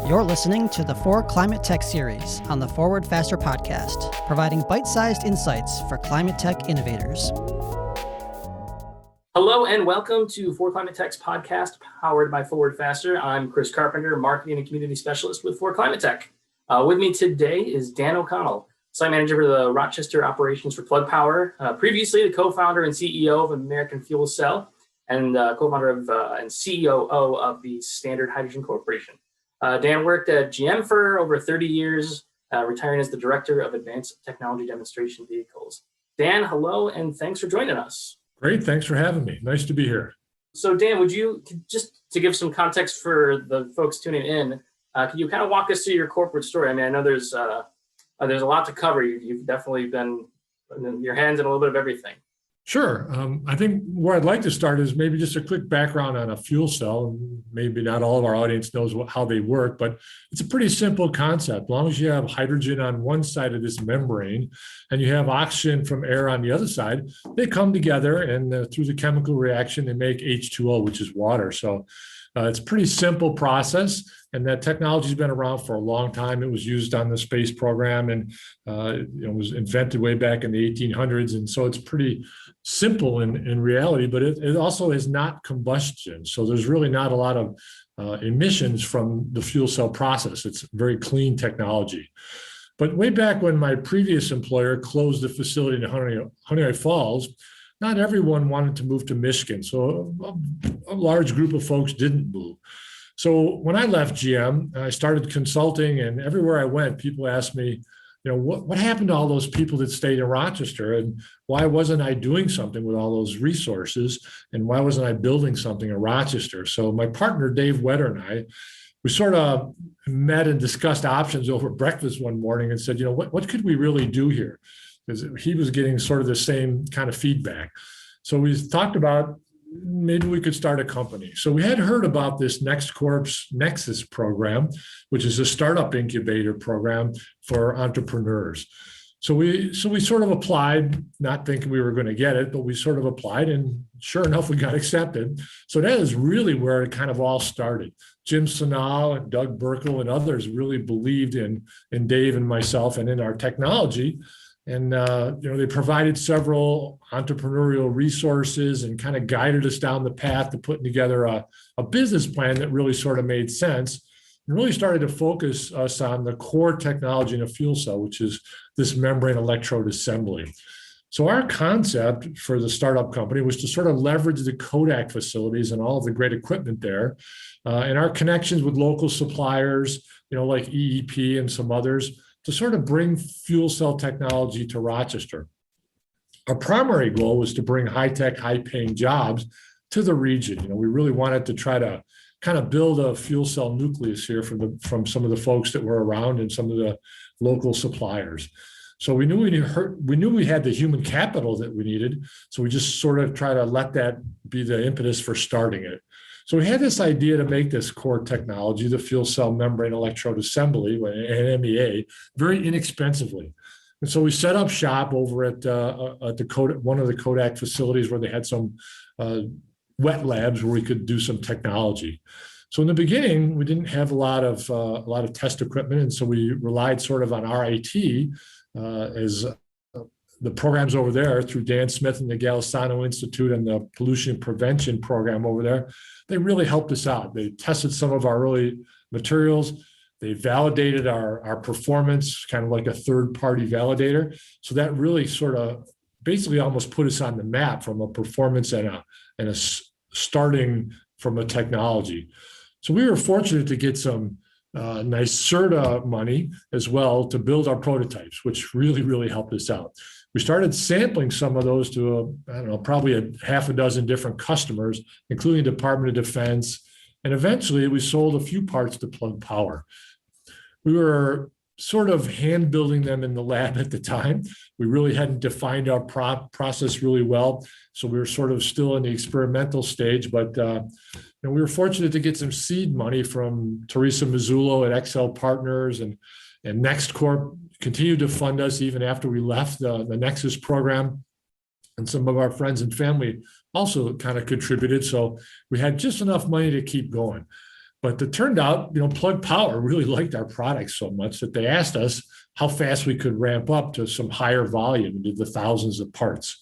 You're listening to the For ClimateTech series on the Forward Faster podcast, providing bite-sized insights for climate tech innovators. Hello and welcome to For ClimateTech's podcast powered by Forward Faster. I'm Chris Carpenter, Marketing and Community Specialist with For ClimateTech. With me today is Dan O'Connell, Site Manager for the Rochester Operations for Plug Power, previously the co-founder and CEO of American Fuel Cell, and co-founder of and COO of the Standard Hydrogen Corporation. Dan worked at GM for over 30 years, retiring as the Director of Advanced Technology Demonstration Vehicles. Dan, hello, and thanks for joining us. Great, thanks for having me. Nice to be here. So Dan, would you, just to give some context for the folks tuning in, can you kind of walk us through your corporate story? I mean, I know there's a lot to cover. You've definitely been your hands in a little bit of everything. Sure. I think where I'd like to start is maybe just a quick background on a fuel cell. Maybe not all of our audience knows how they work, but it's a pretty simple concept. As long as you have hydrogen on one side of this membrane and you have oxygen from air on the other side, they come together and through the chemical reaction, they make H2O, which is water. So it's a pretty simple process, and that technology has been around for a long time. It was used on the space program, and it was invented way back in the 1800s. And so it's pretty simple in reality, but it also is not combustion. So there's really not a lot of emissions from the fuel cell process. It's very clean technology. But way back when my previous employer closed the facility in Honey Falls, not everyone wanted to move to Michigan. So a large group of folks didn't move. So when I left GM, I started consulting, and everywhere I went, people asked me, what happened to all those people that stayed in Rochester, and why wasn't I doing something with all those resources, and why wasn't I building something in Rochester? So my partner, Dave Wetter, and I, we sort of met and discussed options over breakfast one morning and said, what could we really do here? Because he was getting sort of the same kind of feedback. So we talked about maybe we could start a company. So we had heard about this NextCorp's NEXUS program, which is a startup incubator program for entrepreneurs. So we sort of applied, not thinking we were going to get it, but we sort of applied, and sure enough, we got accepted. So that is really where it kind of all started. Jim Sonal and Doug Burkle and others really believed in Dave and myself and in our technology. And they provided several entrepreneurial resources and kind of guided us down the path to putting together a business plan that really sort of made sense and really started to focus us on the core technology in a fuel cell, which is this membrane electrode assembly. So our concept for the startup company was to sort of leverage the Kodak facilities and all of the great equipment there, and our connections with local suppliers, like EEP and some others, to sort of bring fuel cell technology to Rochester. Our primary goal was to bring high-tech, high-paying jobs to the region. We really wanted to try to kind of build a fuel cell nucleus here from some of the folks that were around and some of the local suppliers. So we knew we had the human capital that we needed. So we just sort of try to let that be the impetus for starting it. So we had this idea to make this core technology, the fuel cell membrane electrode assembly, an MEA, very inexpensively. And so we set up shop over at one of the Kodak facilities where they had some wet labs where we could do some technology. So in the beginning, we didn't have a lot of test equipment, and so we relied sort of on RIT as the programs over there through Dan Smith and the Galisano Institute and the pollution prevention program over there. They really helped us out. They tested some of our early materials. They validated our performance, kind of like a third-party validator. So that really sort of basically almost put us on the map from a performance and a starting from a technology. So we were fortunate to get some nice CERTA money as well to build our prototypes, which really, really helped us out. We started sampling some of those to, probably a half a dozen different customers, including Department of Defense. And eventually we sold a few parts to Plug Power. We were sort of hand building them in the lab at the time. We really hadn't defined our process really well. So we were sort of still in the experimental stage, but we were fortunate to get some seed money from Teresa Mazzullo at XL Partners, and NextCorp continued to fund us even after we left the NEXUS program. And some of our friends and family also kind of contributed. So we had just enough money to keep going. But it turned out, Plug Power really liked our product so much that they asked us how fast we could ramp up to some higher volume, to the thousands of parts.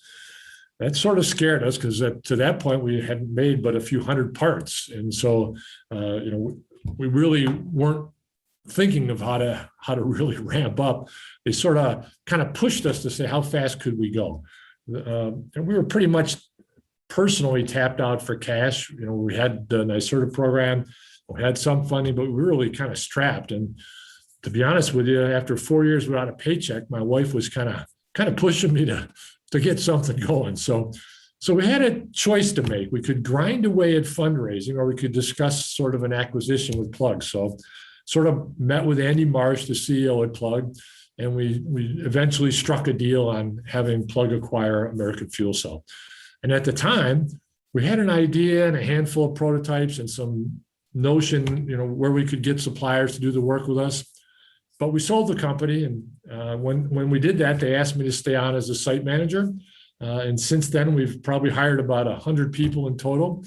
That sort of scared us because to that point we had made but a few hundred parts, and so we really weren't thinking of how to really ramp up. They sort of kind of pushed us to say how fast could we go, and we were pretty much personally tapped out for cash. We had the NYSERDA program, we had some funding, but we were really kind of strapped. And to be honest with you, after 4 years without a paycheck, my wife was kind of pushing me to get something going. So we had a choice to make. We could grind away at fundraising, or we could discuss sort of an acquisition with Plug. So sort of met with Andy Marsh, the CEO at Plug, and we eventually struck a deal on having Plug acquire American Fuel Cell. And at the time, we had an idea and a handful of prototypes and some notion, where we could get suppliers to do the work with us. But we sold the company, and when we did that, they asked me to stay on as a site manager. And since then, we've probably hired about 100 people in total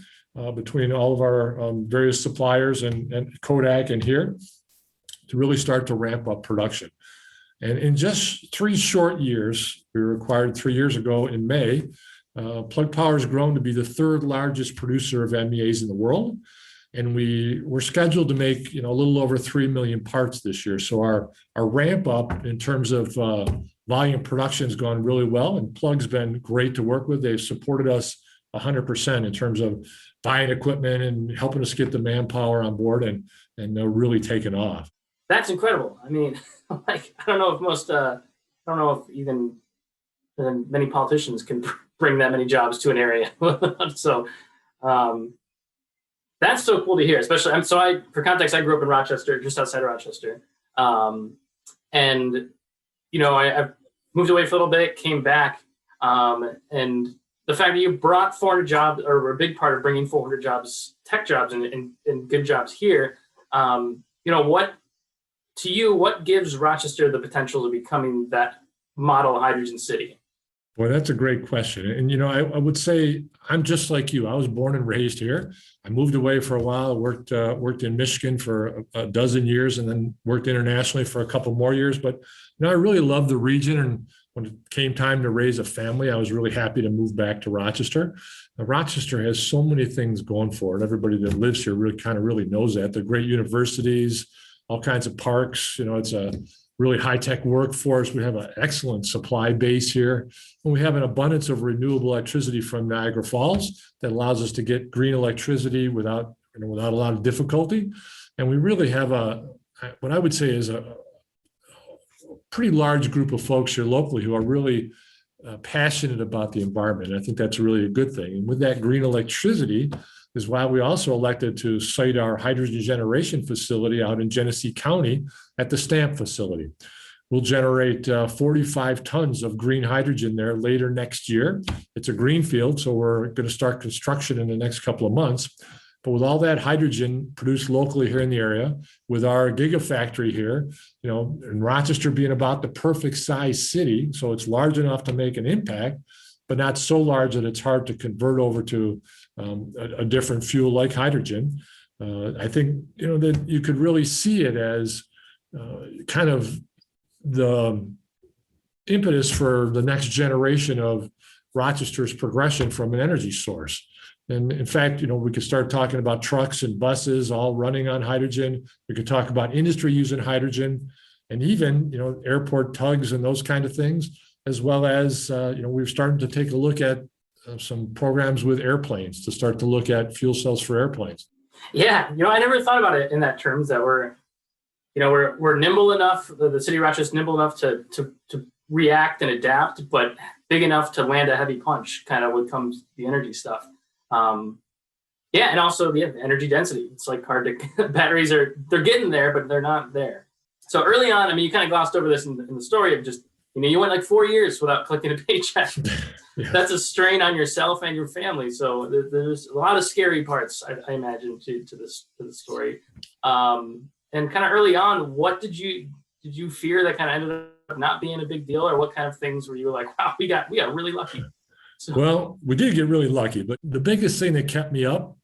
between all of our various suppliers and Kodak and here to really start to ramp up production. And in just 3 short years, we were acquired 3 years ago in May, Plug Power has grown to be the 3rd largest producer of MEAs in the world. And we're scheduled to make a little over 3 million parts this year. So our ramp up in terms of volume production has gone really well, and Plug's been great to work with. They've supported us 100% in terms of buying equipment and helping us get the manpower on board, and they're really taken off. That's incredible. I mean, I don't know if even many politicians can bring that many jobs to an area. So. That's so cool to hear, especially. For context, I grew up in Rochester, just outside of Rochester, and I moved away for a little bit, came back, and the fact that you brought 400 jobs, or were a big part of bringing 400 jobs, tech jobs, and good jobs here. What gives Rochester the potential to becoming that model hydrogen city? Boy, that's a great question. And, I would say I'm just like you. I was born and raised here. I moved away for a while, worked in Michigan for a dozen years, and then worked internationally for a couple more years. But, I really love the region. And when it came time to raise a family, I was really happy to move back to Rochester. Now, Rochester has so many things going for it. Everybody that lives here really knows that. They're great universities, all kinds of parks. It's a really high-tech workforce. We have an excellent supply base here. And we have an abundance of renewable electricity from Niagara Falls that allows us to get green electricity without a lot of difficulty. And we really have what I would say is a pretty large group of folks here locally who are really passionate about the environment. And I think that's really a good thing. And with that green electricity is why we also elected to site our hydrogen generation facility out in Genesee County at the Stamp facility. We'll generate 45 tons of green hydrogen there later next year. It's a greenfield, so we're going to start construction in the next couple of months. But with all that hydrogen produced locally here in the area, with our gigafactory here, and Rochester being about the perfect size city, so it's large enough to make an impact, but not so large that it's hard to convert over to a different fuel like hydrogen. I think that you could really see it as kind of the impetus for the next generation of Rochester's progression from an energy source. And in fact, we could start talking about trucks and buses all running on hydrogen. We could talk about industry using hydrogen, and even, airport tugs and those kind of things, as well as, we've started to take a look at some programs with airplanes to start to look at fuel cells for airplanes. Yeah, I never thought about it in that terms, that we're nimble enough, the city of Rochester is nimble enough to react and adapt, but big enough to land a heavy punch, kind of when it comes to the energy stuff. And also the energy density. It's like hard to, batteries they're getting there, but they're not there. So early on, you kind of glossed over this in the story of just, you went like 4 years without collecting a paycheck. Yeah. That's a strain on yourself and your family. So there's a lot of scary parts, I imagine, to this story. And kind of early on, what did you fear that kind of ended up not being a big deal, or what kind of things were you like, wow, we got really lucky? So. Well, we did get really lucky, but the biggest thing that kept me up,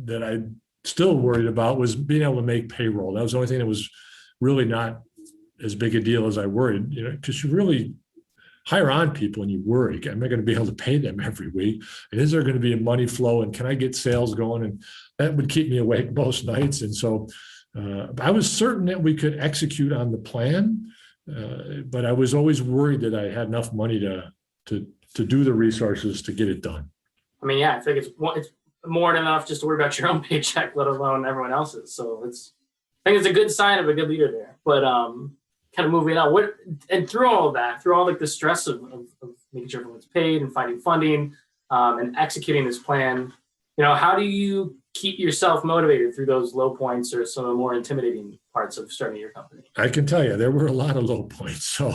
that I still worried about was being able to make payroll. That was the only thing that was really not as big a deal as I worried, because you really hire on people and you worry, am I going to be able to pay them every week? And is there going to be a money flow? And can I get sales going? And that would keep me awake most nights. And so I was certain that we could execute on the plan, but I was always worried that I had enough money to do the resources to get it done. I mean, yeah, I think it's more than enough just to worry about your own paycheck, let alone everyone else's. So I think it's a good sign of a good leader there. But kind of moving on, and through all of that, through all like the stress of making sure everyone's paid and finding funding and executing this plan, how do you keep yourself motivated through those low points or some of the more intimidating parts of starting your company? I can tell you there were a lot of low points. So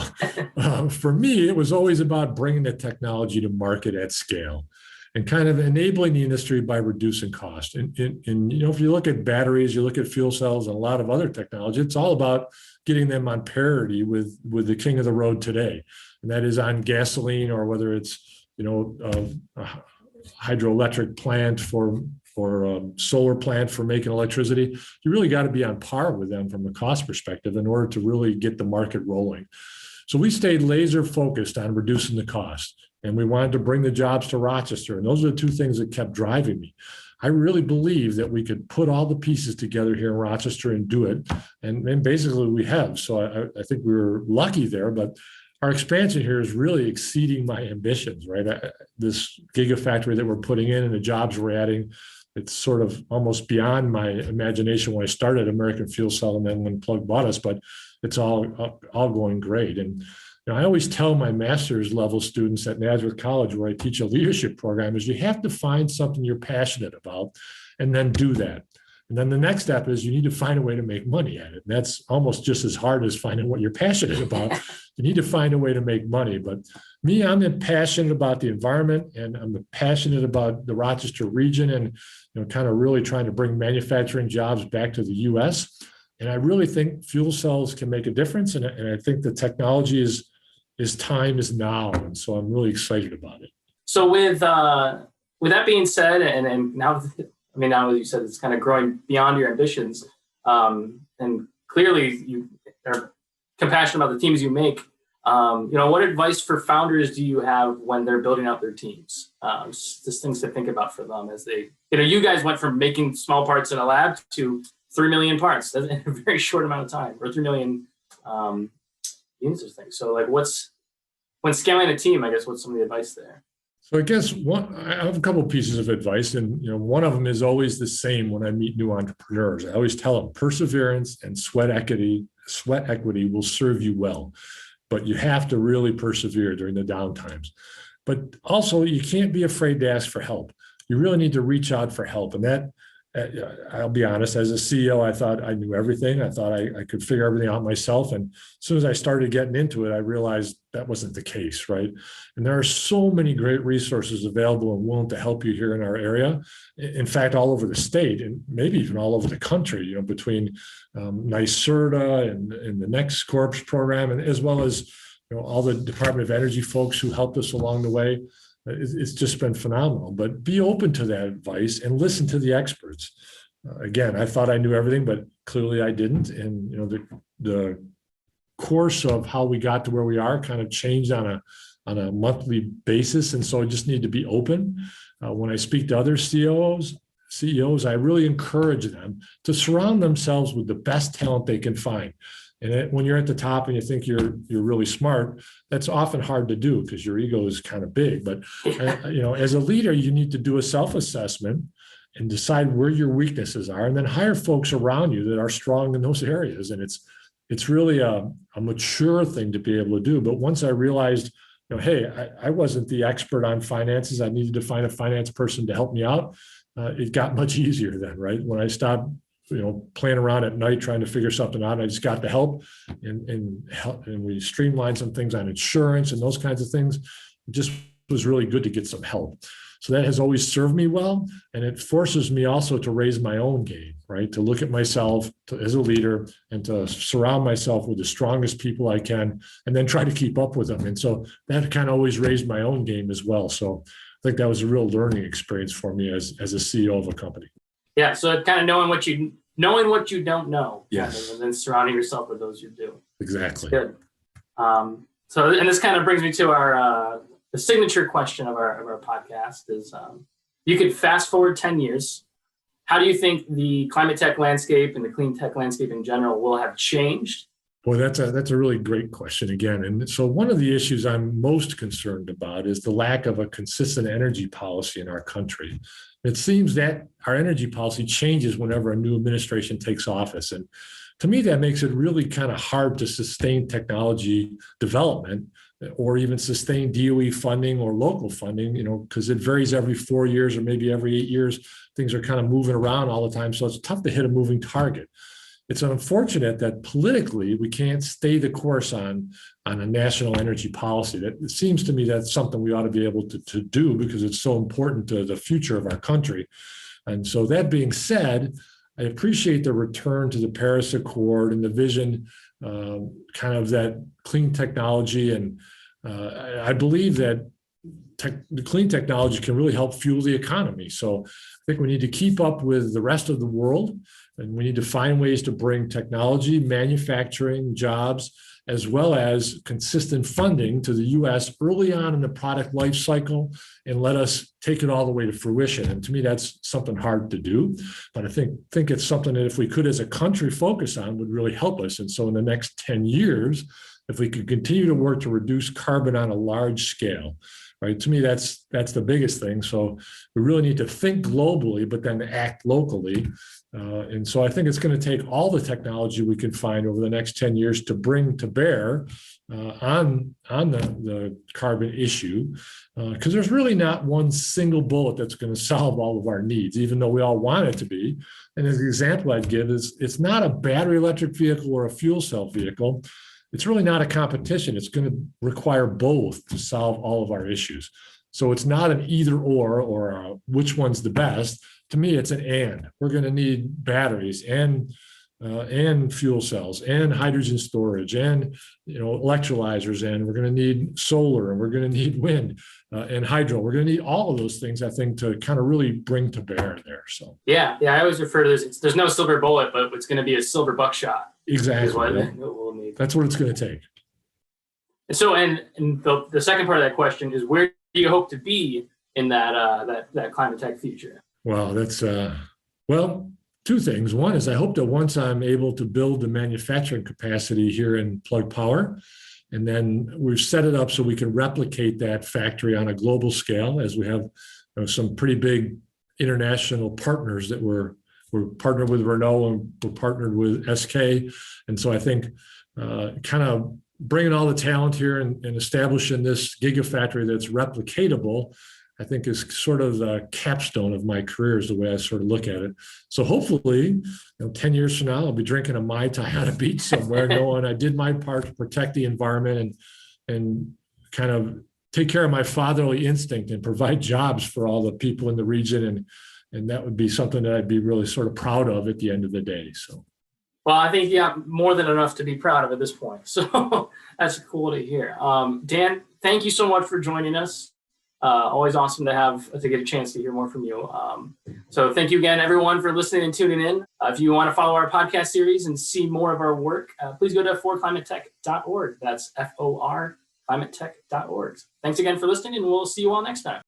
for me, it was always about bringing the technology to market at scale and kind of enabling the industry by reducing cost. And if you look at batteries, you look at fuel cells and a lot of other technology, it's all about getting them on parity with the king of the road today. And that is on gasoline, or whether it's, a hydroelectric plant or solar plant for making electricity. You really got to be on par with them from a cost perspective in order to really get the market rolling. So we stayed laser focused on reducing the cost, and we wanted to bring the jobs to Rochester. And those are the two things that kept driving me. I really believe that we could put all the pieces together here in Rochester and do it. And basically we have. So I think we were lucky there, but our expansion here is really exceeding my ambitions, right? This gigafactory that we're putting in and the jobs we're adding, it's sort of almost beyond my imagination when I started American Fuel Cell and then when Plug bought us, but it's all going great. And I always tell my master's level students at Nazareth College, where I teach a leadership program, is you have to find something you're passionate about and then do that. And then the next step is you need to find a way to make money at it. And that's almost just as hard as finding what you're passionate about. You need to find a way to make money. But me, I'm passionate about the environment, and I'm passionate about the Rochester region, and kind of really trying to bring manufacturing jobs back to the US. And I really think fuel cells can make a difference. And I think the technology is time is now. And so I'm really excited about it. So with that being said, and now that you said it's kind of growing beyond your ambitions, and clearly you are compassionate about the teams you make. What advice for founders do you have when they're building out their teams? Just things to think about for them as they, you guys went from making small parts in a lab to 3 million parts in a very short amount of time, or 3 million units of things. So when scaling a team, I guess, what's some of the advice there? So I guess I have a couple of pieces of advice, and one of them is always the same when I meet new entrepreneurs. I always tell them perseverance and sweat equity will serve you well, but you have to really persevere during the down times. But also, you can't be afraid to ask for help. You really need to reach out for help, and that. I'll be honest, as a CEO, I thought I knew everything. I thought I could figure everything out myself. And as soon as I started getting into it, I realized that wasn't the case, right? And there are so many great resources available and willing to help you here in our area. In fact, all over the state, and maybe even all over the country, between NYSERDA and the NEXUS program, and as well as all the Department of Energy folks who helped us along the way. It's just been phenomenal. But be open to that advice and listen to the experts. Again, I thought I knew everything, but clearly I didn't. And the course of how we got to where we are kind of changed on a monthly basis, and so I just need to be open. When I speak to other CEOs, I really encourage them to surround themselves with the best talent they can find. And when you're at the top and you think you're really smart, that's often hard to do because your ego is kind of big. But as a leader, you need to do a self-assessment and decide where your weaknesses are, and then hire folks around you that are strong in those areas. And it's really a mature thing to be able to do. But once I realized, hey, I wasn't the expert on finances, I needed to find a finance person to help me out. It got much easier then, right? When I stopped playing around at night trying to figure something out, I just got the help, and we streamlined some things on insurance and those kinds of things. It just was really good to get some help. So that has always served me well, and it forces me also to raise my own game, right? To look at myself as a leader and to surround myself with the strongest people I can, and then try to keep up with them. And so that kind of always raised my own game as well. So I think that was a real learning experience for me as a CEO of a company. Yeah. So kind of knowing what you don't know. Yes. And then surrounding yourself with those who do. Exactly. That's good. And this kind of brings me to our the signature question of our podcast is, you could fast forward 10 years. How do you think the climate tech landscape and the clean tech landscape in general will have changed? Boy, that's a really great question again. And so one of the issues I'm most concerned about is the lack of a consistent energy policy in our country. It seems that our energy policy changes whenever a new administration takes office. And to me, that makes it really kind of hard to sustain technology development or even sustain DOE funding or local funding, because it varies every 4 years or maybe every 8 years. Things are kind of moving around all the time. So it's tough to hit a moving target. It's unfortunate that politically we can't stay the course on a national energy policy. That it seems to me that's something we ought to be able to do because it's so important to the future of our country. And so that being said, I appreciate the return to the Paris Accord and the vision, kind of that clean technology. And I believe that the clean technology can really help fuel the economy. So I think we need to keep up with the rest of the world, and we need to find ways to bring technology, manufacturing, jobs, as well as consistent funding to the U.S. early on in the product life cycle and let us take it all the way to fruition. And to me, that's something hard to do. But I think it's something that if we could as a country focus on would really help us. And so in the next 10 years, if we could continue to work to reduce carbon on a large scale, right? To me, that's the biggest thing. So we really need to think globally, but then act locally. And so I think it's going to take all the technology we can find over the next 10 years to bring to bear on the carbon issue, because there's really not one single bullet that's going to solve all of our needs, even though we all want it to be. And as the example I'd give is, it's not a battery electric vehicle or a fuel cell vehicle. It's really not a competition. It's going to require both to solve all of our issues. So it's not an either or which one's the best. To me, it's an and. We're going to need batteries and fuel cells and hydrogen storage and electrolyzers, and we're going to need solar, and we're going to need wind and hydro. We're going to need all of those things, I think, to kind of really bring to bear there. So yeah, I always refer to this. There's no silver bullet, but it's going to be a silver buckshot. Exactly. We'll need. That's what it's going to take. And so, and the second part of that question is, where do you hope to be in that climate tech future? Wow, that's two things. One is I hope that once I'm able to build the manufacturing capacity here in Plug Power, and then we've set it up so we can replicate that factory on a global scale, as we have some pretty big international partners that we're partnered with Renault and we're partnered with SK. And so I think kind of bringing all the talent here and establishing this gigafactory that's replicatable, I think is sort of the capstone of my career, is the way I sort of look at it. So hopefully, 10 years from now, I'll be drinking a Mai Tai on a beach somewhere, knowing I did my part to protect the environment and kind of take care of my fatherly instinct and provide jobs for all the people in the region. And that would be something that I'd be really sort of proud of at the end of the day. So, well, I think more than enough to be proud of at this point. So that's cool to hear. Dan, thank you so much for joining us. Always awesome to get a chance to hear more from you. So thank you again, everyone, for listening and tuning in. If you want to follow our podcast series and see more of our work, please go to forclimatetech.org. That's FOR climatetech.org. Thanks again for listening, and we'll see you all next time.